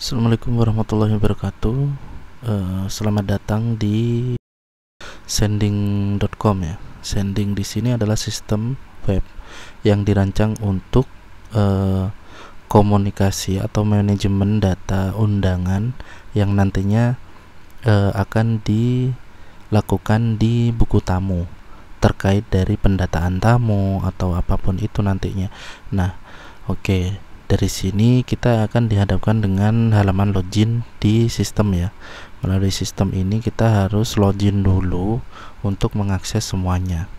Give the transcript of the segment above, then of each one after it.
Assalamualaikum warahmatullahi wabarakatuh. Selamat datang di sending.com ya. Sending di sini adalah sistem web yang dirancang untuk komunikasi atau manajemen data undangan yang nantinya akan dilakukan di buku tamu terkait dari pendataan tamu atau apapun itu nantinya. Nah, oke. Dari sini kita akan dihadapkan dengan halaman login di sistem ya. Melalui sistem ini kita harus login dulu untuk mengakses semuanya.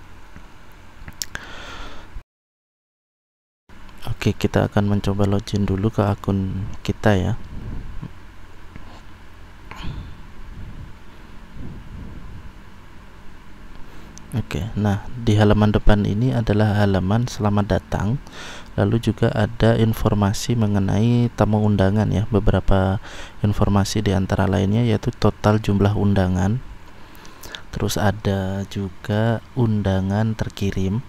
Oke, kita akan mencoba login dulu ke akun kita ya. Oke, nah di halaman depan ini adalah halaman selamat datang. Lalu juga ada informasi mengenai tamu undangan ya. Beberapa informasi di antara lainnya yaitu total jumlah undangan. Terus ada juga undangan terkirim.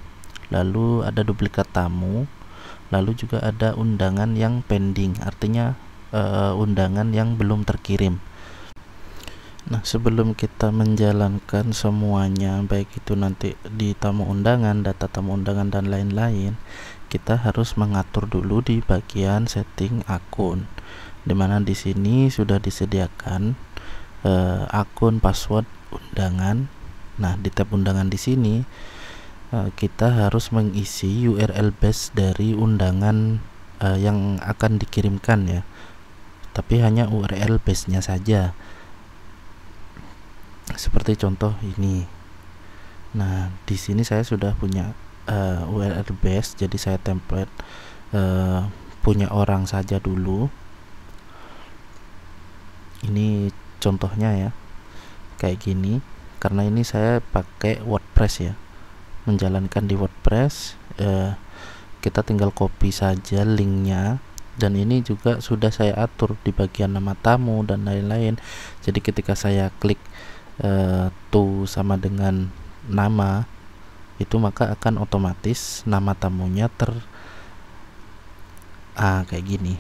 Lalu ada duplikat tamu. Lalu juga ada undangan yang pending, artinya undangan yang belum terkirim. Nah, sebelum kita menjalankan semuanya, baik itu nanti di tamu undangan, data tamu undangan dan lain-lain, kita harus mengatur dulu di bagian setting akun, dimana di sini sudah disediakan akun password undangan. Nah, di tab undangan di sini kita harus mengisi URL base dari undangan yang akan dikirimkan ya, tapi hanya URL base-nya saja. Seperti contoh ini. Nah, di sini saya sudah punya URL base, jadi saya template punya orang saja dulu. Ini contohnya ya, kayak gini. Karena ini saya pakai WordPress ya, menjalankan di WordPress. Kita tinggal copy saja linknya, dan ini juga sudah saya atur di bagian nama tamu dan lain-lain. Jadi ketika saya klik to sama dengan nama itu, maka akan otomatis nama tamunya kayak gini.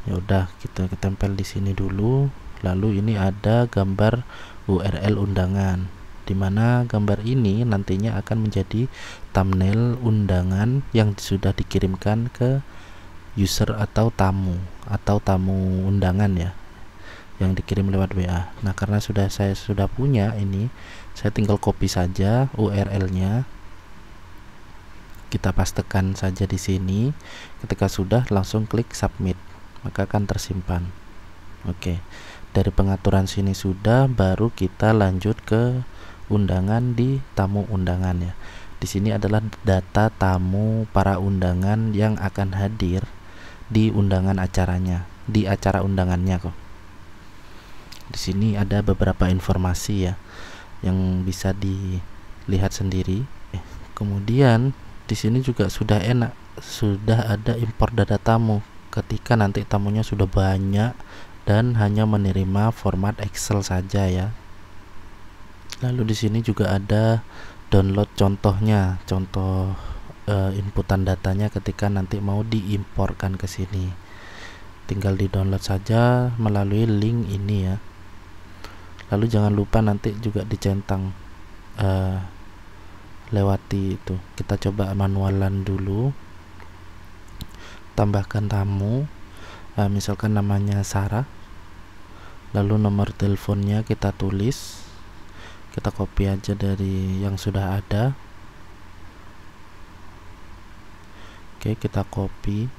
Ya udah, kita tempel di sini dulu. Lalu ini ada gambar URL undangan, dimana gambar ini nantinya akan menjadi thumbnail undangan yang sudah dikirimkan ke user atau tamu undangan ya, yang dikirim lewat WA. Nah, karena saya sudah punya ini, saya tinggal copy saja URL-nya. Kita pastekan saja di sini. Ketika sudah, langsung klik submit, maka akan tersimpan. Oke. Dari pengaturan sini sudah, baru kita lanjut ke undangan di tamu undangan ya. Di sini adalah data tamu para undangan yang akan hadir di undangan acaranya, di acara undangannya kok. Di sini ada beberapa informasi ya yang bisa dilihat sendiri. Kemudian di sini juga sudah ada import data tamu ketika nanti tamunya sudah banyak dan hanya menerima format Excel saja ya. Lalu di sini juga ada download contohnya, contoh inputan datanya ketika nanti mau diimporkan ke sini. Tinggal di download saja melalui link ini ya. Lalu jangan lupa nanti juga dicentang lewati itu. Kita coba manualan dulu. Tambahkan tamu, misalkan namanya Sarah. Lalu nomor teleponnya kita tulis. Kita copy aja dari yang sudah ada. Oke, kita copy.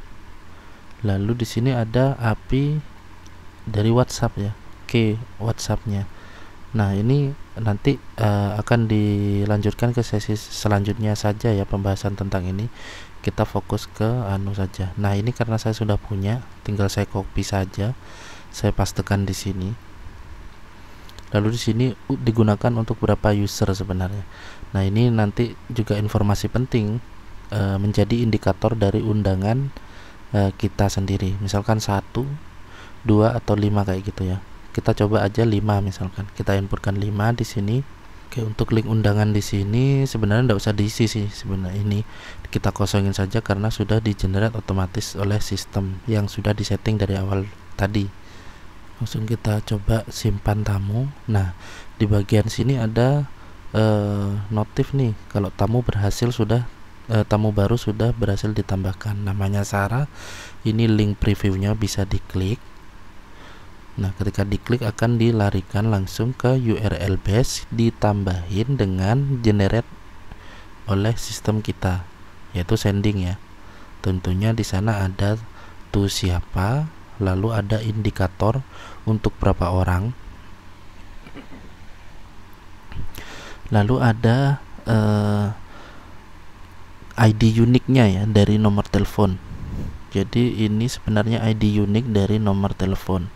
Lalu di sini ada API dari WhatsApp ya. Oke, WhatsApp-nya. Nah, ini nanti akan dilanjutkan ke sesi selanjutnya saja ya, pembahasan tentang ini. Kita fokus ke saja. Nah, ini karena saya sudah punya, tinggal saya copy saja. Saya pastekan di sini. Lalu di sini digunakan untuk berapa user sebenarnya. Nah, ini nanti juga informasi penting, menjadi indikator dari undangan kita sendiri. Misalkan 1, 2 atau 5 kayak gitu ya. Kita coba aja 5 misalkan. Kita inputkan 5 di sini. Oke, untuk link undangan di sini sebenarnya tidak usah diisi sih. Sebenarnya ini kita kosongin saja karena sudah di generate otomatis oleh sistem yang sudah disetting dari awal tadi. Langsung kita coba simpan tamu. Nah, di bagian sini ada notif nih kalau tamu baru sudah berhasil ditambahkan, namanya Sarah. Ini link previewnya, bisa diklik. Nah, ketika diklik akan dilarikan langsung ke URL base, ditambahin dengan generate oleh sistem kita, yaitu sending ya. Tentunya di sana ada to siapa, lalu ada indikator untuk berapa orang, lalu ada ID uniknya ya dari nomor telepon. Jadi ini sebenarnya ID unik dari nomor telepon.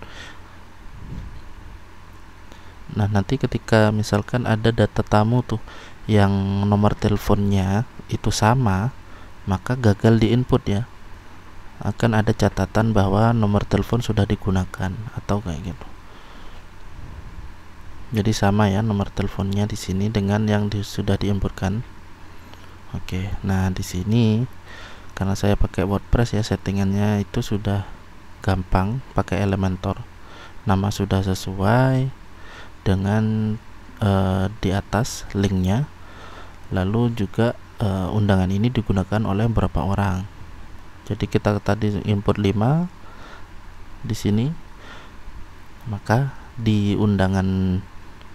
Nah, nanti ketika misalkan ada data tamu tuh yang nomor teleponnya itu sama, maka gagal di input ya. Akan ada catatan bahwa nomor telepon sudah digunakan atau kayak gitu. Jadi sama ya nomor teleponnya di sini dengan yang sudah diinputkan. Oke, nah di sini karena saya pakai WordPress ya, settingannya itu sudah gampang pakai Elementor. Nama sudah sesuai dengan di atas linknya. Lalu juga undangan ini digunakan oleh berapa orang. Jadi kita tadi input 5 di sini, maka di undangan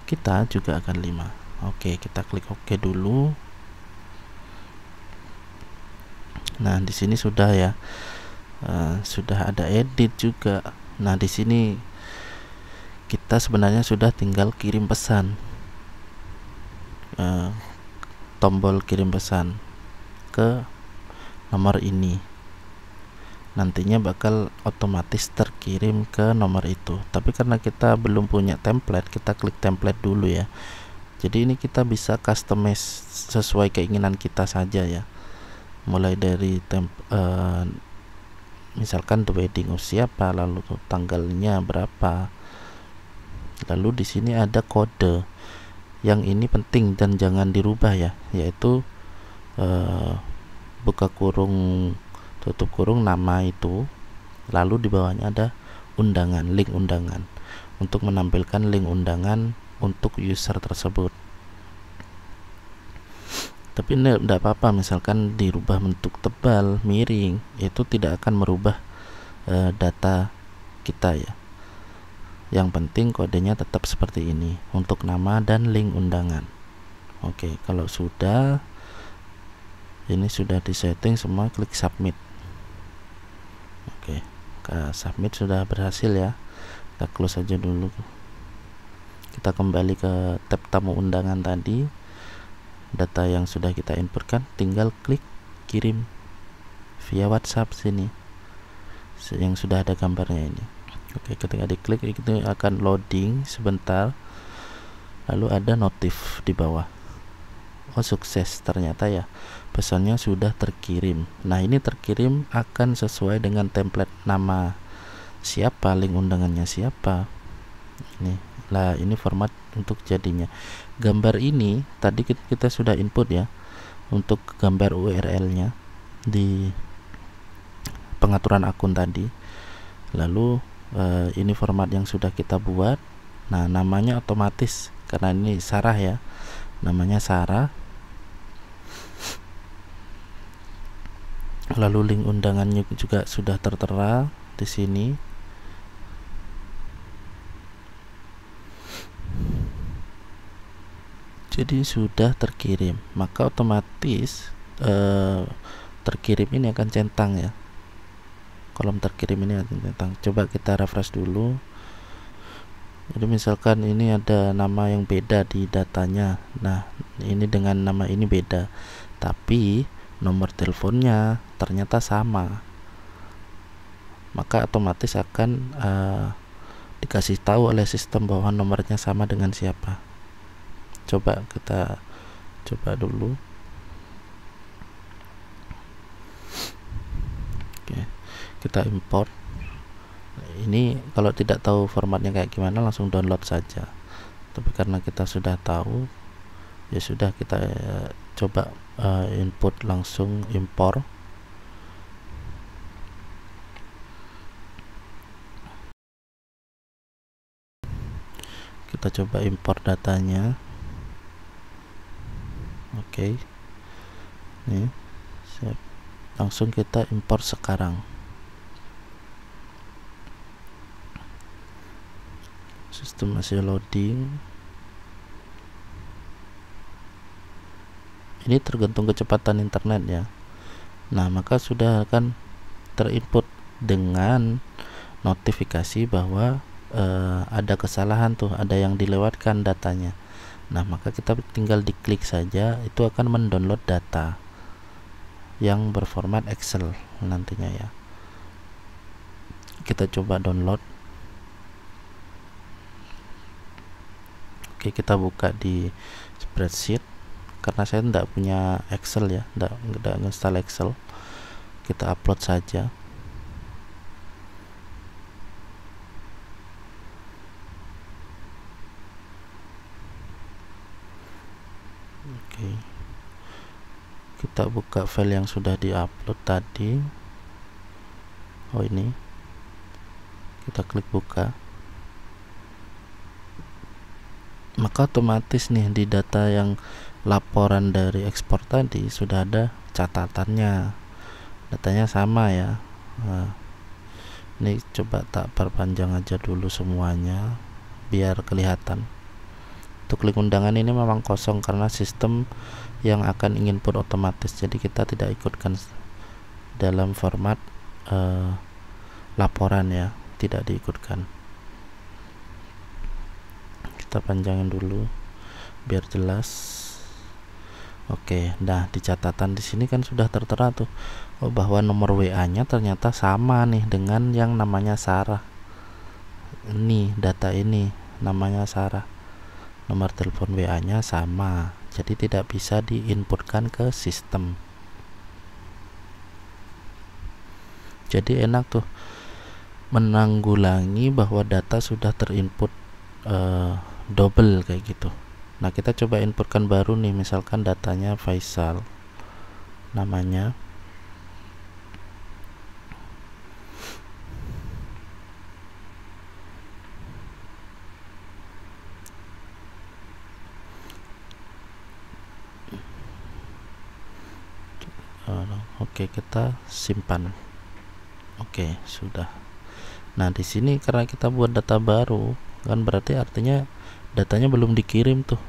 kita juga akan 5. Oke, kita klik OK dulu. Nah, di sini sudah ya, sudah ada edit juga. Nah, di sini kita sebenarnya sudah tinggal kirim pesan, tombol kirim pesan ke nomor ini. Nantinya bakal otomatis terkirim ke nomor itu. Tapi karena kita belum punya template, kita klik template dulu ya. Jadi ini kita bisa customize sesuai keinginan kita saja ya. Mulai dari misalkan the wedding siapa, lalu tanggalnya berapa. Lalu di sini ada kode. Yang ini penting dan jangan dirubah ya, yaitu buka kurung tutup kurung nama itu, lalu di bawahnya ada undangan, link undangan, untuk menampilkan link undangan untuk user tersebut. Tapi ini tidak apa-apa, misalkan dirubah bentuk tebal, miring, itu tidak akan merubah data kita ya. Yang penting kodenya tetap seperti ini untuk nama dan link undangan. Oke, kalau sudah ini sudah disetting semua, klik submit. Oke, submit sudah berhasil ya. Kita close aja dulu. Kita kembali ke tab tamu undangan tadi. Data yang sudah kita inputkan, tinggal klik kirim via WhatsApp sini, yang sudah ada gambarnya ini. Oke, ketika diklik itu akan loading sebentar. Lalu ada notif di bawah. Oh, sukses, ternyata ya pesannya sudah terkirim. Nah, ini terkirim akan sesuai dengan template nama siapa, link undangannya siapa. Ini format untuk jadinya. Gambar ini tadi kita sudah input ya untuk gambar URL-nya di pengaturan akun tadi. Lalu ini format yang sudah kita buat. Nah, namanya otomatis karena ini Sarah ya, namanya Sarah. Lalu link undangannya juga sudah tertera di sini. Jadi sudah terkirim, maka otomatis terkirim ini akan centang ya. Kolom terkirim ini akan centang. Coba kita refresh dulu. Jadi misalkan ini ada nama yang beda di datanya. Nah, ini dengan nama ini beda, tapi nomor teleponnya ternyata sama, maka otomatis akan dikasih tahu oleh sistem bahwa nomornya sama dengan siapa. Coba kita coba dulu. Oke, kita import. Ini kalau tidak tahu formatnya kayak gimana, langsung download saja. Tapi karena kita sudah tahu, ya sudah, kita coba input langsung import. Kita coba import datanya. Oke. Nih, siap. Langsung kita import sekarang. Sistem masih loading. Ini tergantung kecepatan internet ya. Nah, maka sudah akan terinput dengan notifikasi bahwa ada kesalahan tuh, ada yang dilewatkan datanya. Nah, maka kita tinggal diklik saja, itu akan mendownload data yang berformat Excel nantinya ya. Kita coba download. Oke, kita buka di spreadsheet. Karena saya tidak punya Excel ya, tidak install Excel. Kita upload saja. Oke, kita buka file yang sudah diupload tadi. Oh, ini kita klik buka, maka otomatis nih di data yang laporan dari ekspor tadi sudah ada catatannya, datanya sama ya. Nah, ini coba tak perpanjang aja dulu semuanya biar kelihatan. Untuk link undangan ini memang kosong karena sistem yang akan input otomatis, jadi kita tidak ikutkan dalam format laporan ya, tidak diikutkan. Kita panjangin dulu biar jelas. Oke, nah di catatan di sini kan sudah tertera tuh, oh, bahwa nomor WA-nya ternyata sama nih dengan yang namanya Sarah. Ini data ini namanya Sarah, nomor telepon WA-nya sama, jadi tidak bisa diinputkan ke sistem. Jadi enak tuh menanggulangi bahwa data sudah terinput double kayak gitu. Nah, kita coba inputkan baru nih, misalkan datanya Faisal namanya. Oke, kita simpan. Oke, sudah. Nah, di sini karena kita buat data baru, kan berarti artinya datanya belum dikirim tuh.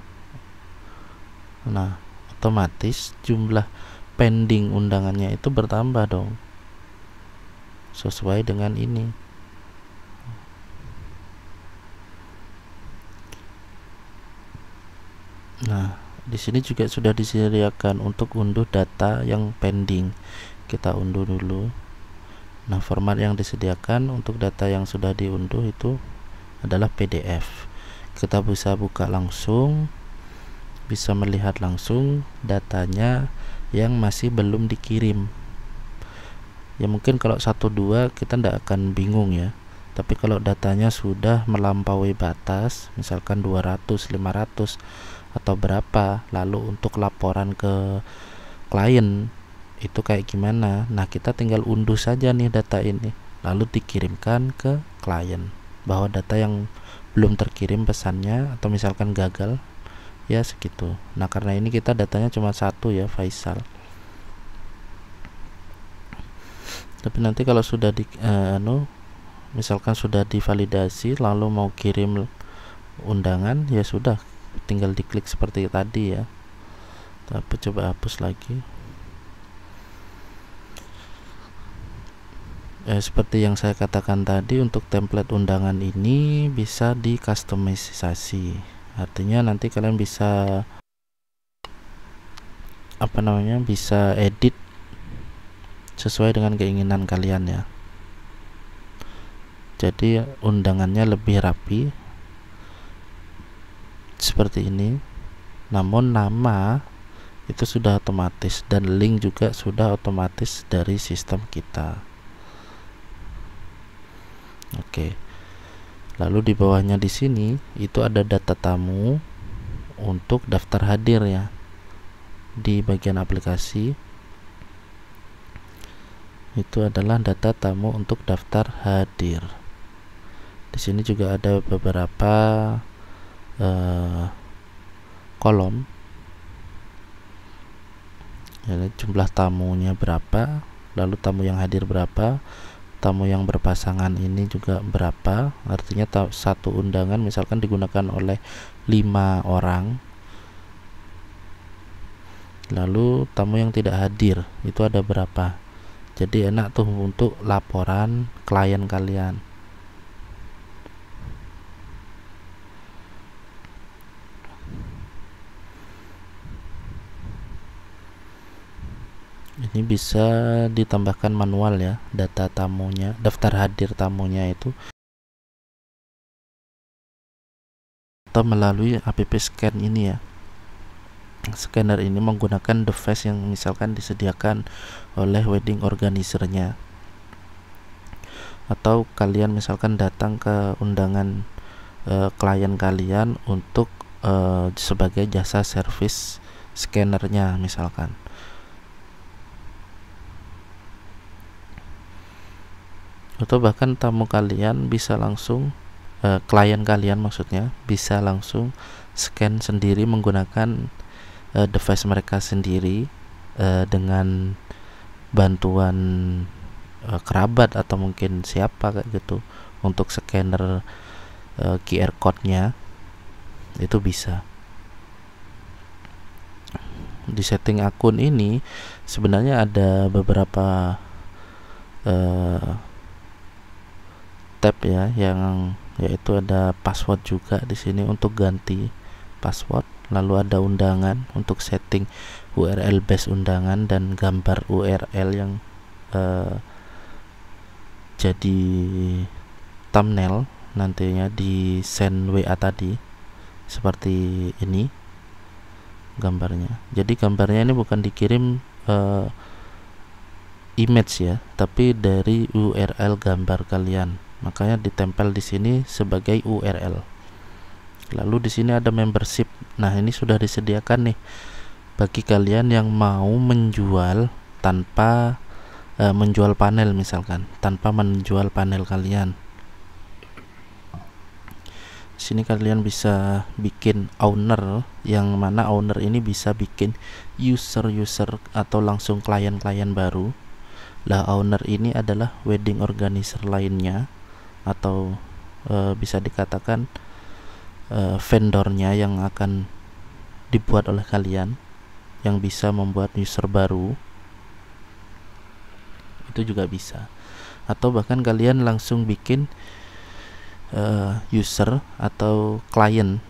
Nah, otomatis jumlah pending undangannya itu bertambah dong, sesuai dengan ini. Nah, di sini juga sudah disediakan untuk unduh data yang pending. Kita unduh dulu. Nah, format yang disediakan untuk data yang sudah diunduh itu adalah PDF. Kita bisa buka langsung, bisa melihat langsung datanya yang masih belum dikirim. Ya mungkin kalau 1-2 kita tidak akan bingung ya. Tapi kalau datanya sudah melampaui batas, misalkan 200, 500 atau berapa, lalu untuk laporan ke klien itu kayak gimana? Nah, kita tinggal unduh saja nih data ini, lalu dikirimkan ke klien bahwa data yang belum terkirim pesannya atau misalkan gagal ya segitu. Nah, karena ini kita datanya cuma satu ya, Faisal. Tapi nanti kalau sudah misalkan sudah divalidasi lalu mau kirim undangan, ya sudah, tinggal diklik seperti tadi ya. Tapi coba hapus lagi. Seperti yang saya katakan tadi, untuk template undangan ini bisa dikustomisasi. Artinya nanti kalian bisa bisa edit sesuai dengan keinginan kalian ya. Jadi undangannya lebih rapi seperti ini. Namun nama itu sudah otomatis dan link juga sudah otomatis dari sistem kita. Oke. Lalu di bawahnya di sini itu ada data tamu untuk daftar hadir ya. Di bagian aplikasi itu adalah data tamu untuk daftar hadir. Di sini juga ada beberapa kolom ya, jumlah tamunya berapa, lalu tamu yang hadir berapa, tamu yang berpasangan ini juga berapa. Artinya satu undangan misalkan digunakan oleh 5 orang, lalu tamu yang tidak hadir itu ada berapa. Jadi enak tuh untuk laporan klien kalian. Ini bisa ditambahkan manual ya, data tamunya, daftar hadir tamunya itu, atau melalui app scan ini ya. Scanner ini menggunakan device yang misalkan disediakan oleh wedding organizer-nya, atau kalian misalkan datang ke undangan klien kalian untuk sebagai jasa servis scannernya misalkan. Atau bahkan tamu kalian bisa langsung klien kalian maksudnya bisa langsung scan sendiri menggunakan device mereka sendiri dengan bantuan kerabat atau mungkin siapa kayak gitu untuk scanner QR code-nya itu bisa. Di setting akun ini sebenarnya ada beberapa tab ya, yang yaitu ada password juga di sini untuk ganti password, lalu ada undangan untuk setting URL base undangan dan gambar URL yang jadi thumbnail nantinya di send WA tadi, seperti ini gambarnya. Jadi gambarnya ini bukan dikirim image ya, tapi dari URL gambar kalian, makanya ditempel di sini sebagai URL. Lalu di sini ada membership. Nah, ini sudah disediakan nih bagi kalian yang mau menjual tanpa menjual panel misalkan, tanpa menjual panel kalian. Di sini kalian bisa bikin owner, yang mana owner ini bisa bikin user atau langsung klien-klien baru. Lah, owner ini adalah wedding organizer lainnya, atau bisa dikatakan vendornya yang akan dibuat oleh kalian, yang bisa membuat user baru, itu juga bisa. Atau bahkan kalian langsung bikin user atau klien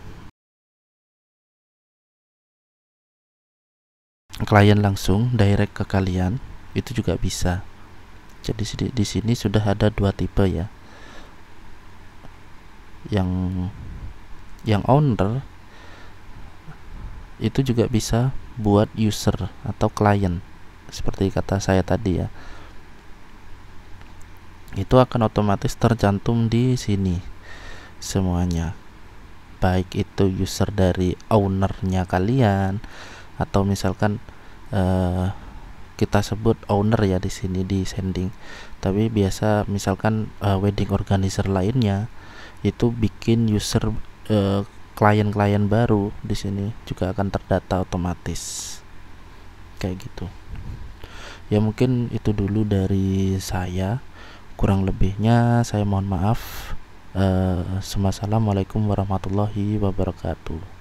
langsung direct ke kalian, itu juga bisa. Jadi di sini sudah ada 2 tipe ya. Yang owner itu juga bisa buat user atau klien, seperti kata saya tadi ya. Itu akan otomatis tercantum di sini semuanya, baik itu user dari ownernya kalian, atau misalkan kita sebut owner ya di sini di sending, tapi biasa misalkan wedding organizer lainnya itu bikin user klien-klien baru, di sini juga akan terdata otomatis kayak gitu ya. Mungkin itu dulu dari saya, kurang lebihnya saya mohon maaf. Assalamualaikum warahmatullahi wabarakatuh.